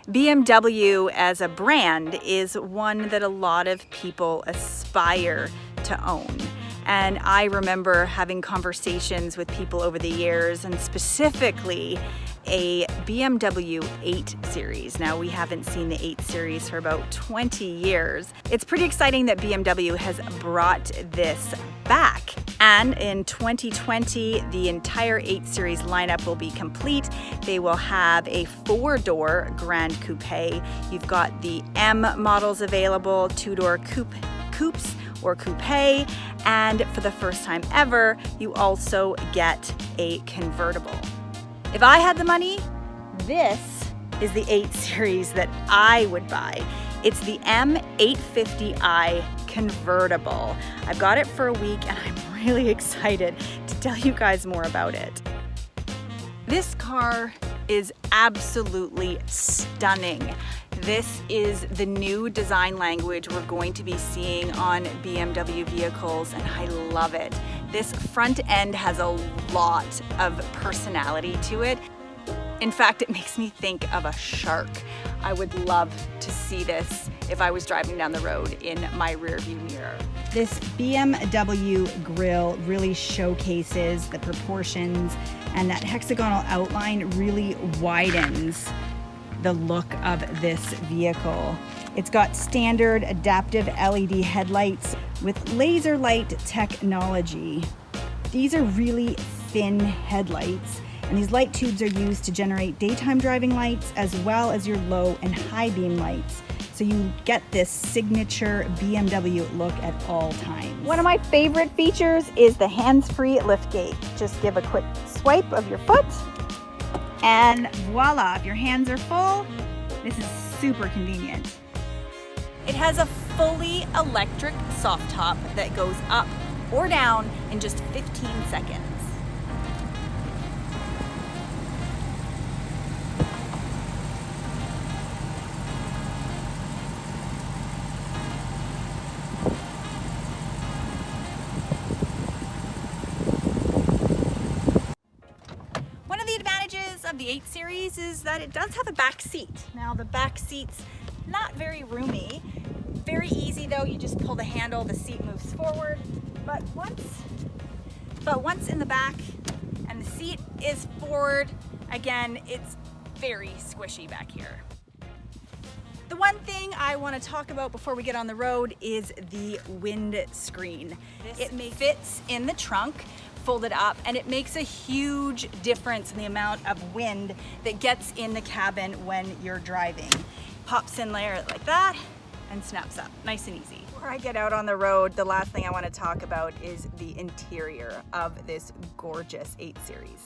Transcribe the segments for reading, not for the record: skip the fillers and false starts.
BMW as a brand is one that a lot of people aspire to own. And I remember having conversations with people over the years, and specifically a BMW 8 Series. Now, we haven't seen the 8 Series for about 20 years. It's pretty exciting that BMW has brought this back. And in 2020, the entire 8 Series lineup will be complete. They will have a 4-door Grand Coupe. You've got the M models available, 2-door coupes or coupe, and for the first time ever, you also get a convertible. If I had the money, this is the 8 Series that I would buy. It's the M850i convertible. I've got it for a week and I'm really excited to tell you guys more about it. This car is absolutely stunning. This is the new design language we're going to be seeing on BMW vehicles, and I love it. This front end has a lot of personality to it. In fact, it makes me think of a shark. I would love to see this if I was driving down the road in my rearview mirror. This BMW grille really showcases the proportions, and that hexagonal outline really widens the look of this vehicle. It's got standard adaptive LED headlights with laser light technology. These are really thin headlights, and these light tubes are used to generate daytime driving lights as well as your low and high beam lights. So you get this signature BMW look at all times. One of my favorite features is the hands-free liftgate. Just give a quick swipe of your foot, and voila, if your hands are full, this is super convenient. It has a fully electric soft top that goes up or down in just 15 seconds. Of the 8 Series is that it does have a back seat. Now, the back seat's not very roomy. Very easy though, you just pull the handle, the seat moves forward. But once in the back and the seat is forward, again, it's very squishy back here. The one thing I want to talk about before we get on the road is the windscreen. It fits in the trunk, folded up, and it makes a huge difference in the amount of wind that gets in the cabin when you're driving. Pops in there like that and snaps up, nice and easy. Before I get out on the road, the last thing I want to talk about is the interior of this gorgeous 8 Series.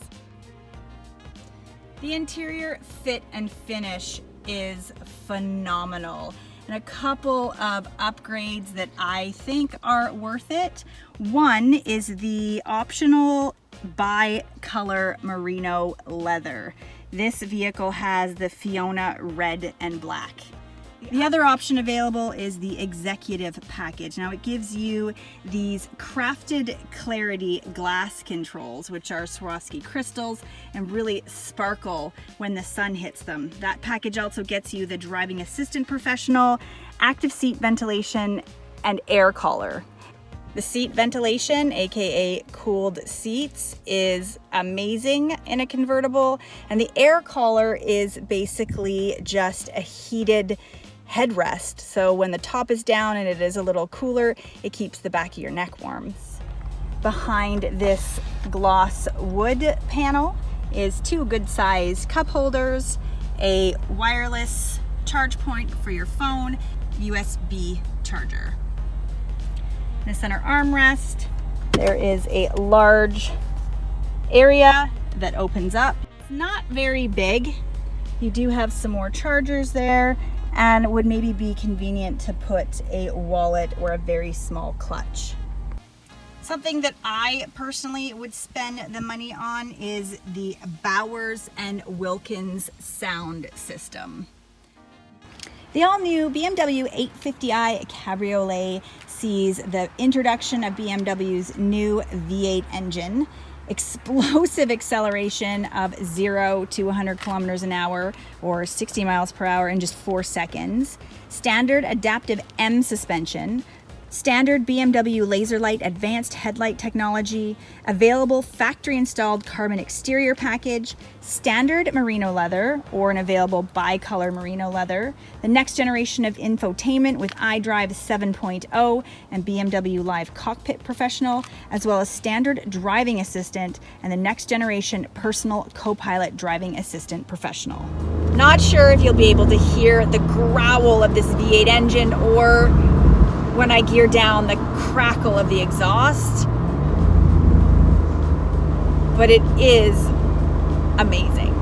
The interior fit and finish is phenomenal, and a couple of upgrades that I think are worth it. One is the optional bi-color merino leather. This vehicle has the Fiona red and black. The other option available is the executive package. Now, it gives you these crafted clarity glass controls, which are Swarovski crystals and really sparkle when the sun hits them. That package also gets you the driving assistant professional, active seat ventilation, and air collar. The seat ventilation, aka cooled seats, is amazing in a convertible, and the air collar is basically just a heated headrest. So when the top is down and it is a little cooler, it keeps the back of your neck warm. Behind this gloss wood panel is 2 good-sized cup holders, a wireless charge point for your phone, USB charger. In the center armrest, there is a large area that opens up. It's not very big. You do have some more chargers there, and it would maybe be convenient to put a wallet or a very small clutch. Something that I personally would spend the money on is the Bowers and Wilkins sound system. The all-new BMW 850i Cabriolet sees the introduction of BMW's new V8 engine. explosive acceleration of 0 to 100 kilometers an hour or 60 miles per hour in just 4 seconds, standard adaptive M suspension, standard BMW laser light advanced headlight technology, available factory installed carbon exterior package, standard merino leather or an available bi-color merino leather, the next generation of infotainment with iDrive 7.0 and BMW Live Cockpit Professional, as well as standard driving assistant and the next generation personal co-pilot driving assistant professional. Not sure if you'll be able to hear the growl of this V8 engine or when I gear down the crackle of the exhaust, but it is amazing.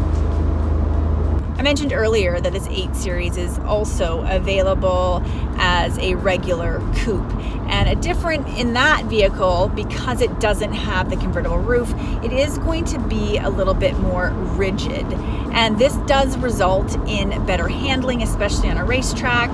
I mentioned earlier that this 8 Series is also available as a regular coupe, and a different in that vehicle, because it doesn't have the convertible roof, it is going to be a little bit more rigid, and this does result in better handling, especially on a racetrack.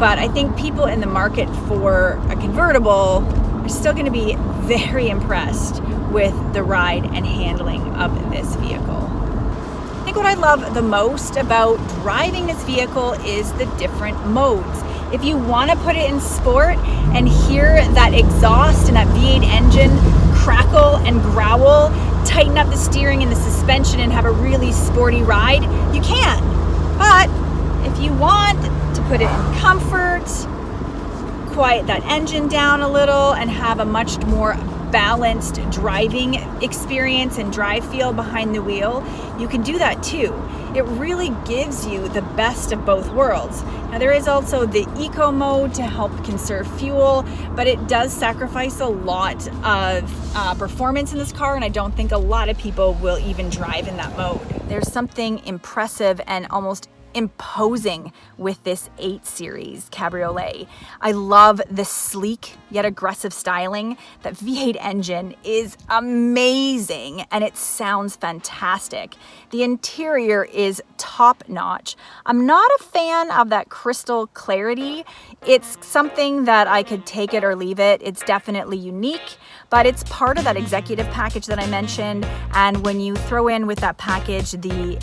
But I think people in the market for a convertible are still going to be very impressed with the ride and handling of this vehicle. I think what I love the most about driving this vehicle is the different modes. If you want to put it in sport and hear that exhaust and that V8 engine crackle and growl, tighten up the steering and the suspension and have a really sporty ride, you can. But if you want to put it in comfort, quiet that engine down a little and have a much more balanced driving experience and drive feel behind the wheel, you can do that too. It really gives you the best of both worlds. Now there is also the eco mode to help conserve fuel, but it does sacrifice a lot of performance in this car, and I don't think a lot of people will even drive in that mode. There's something impressive and almost imposing with this 8 Series Cabriolet. I love the sleek yet aggressive styling. That V8 engine is amazing and it sounds fantastic. The interior is top notch. I'm not a fan of that crystal clarity. It's something that I could take it or leave it. It's definitely unique, but it's part of that executive package that I mentioned. And when you throw in with that package the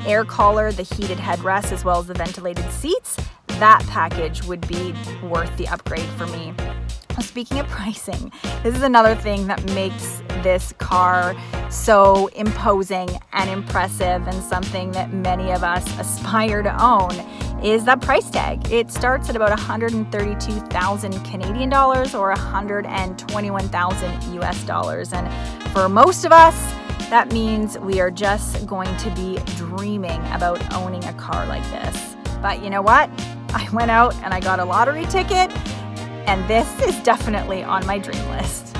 air collar, the heated headrest, as well as the ventilated seats, that package would be worth the upgrade for me. Speaking of pricing, this is another thing that makes this car so imposing and impressive, and something that many of us aspire to own is that price tag. It starts at about 132,000 Canadian dollars or 121,000 US dollars. And for most of us, that means we are just going to be dreaming about owning a car like this. But you know what? I went out and I got a lottery ticket, and this is definitely on my dream list.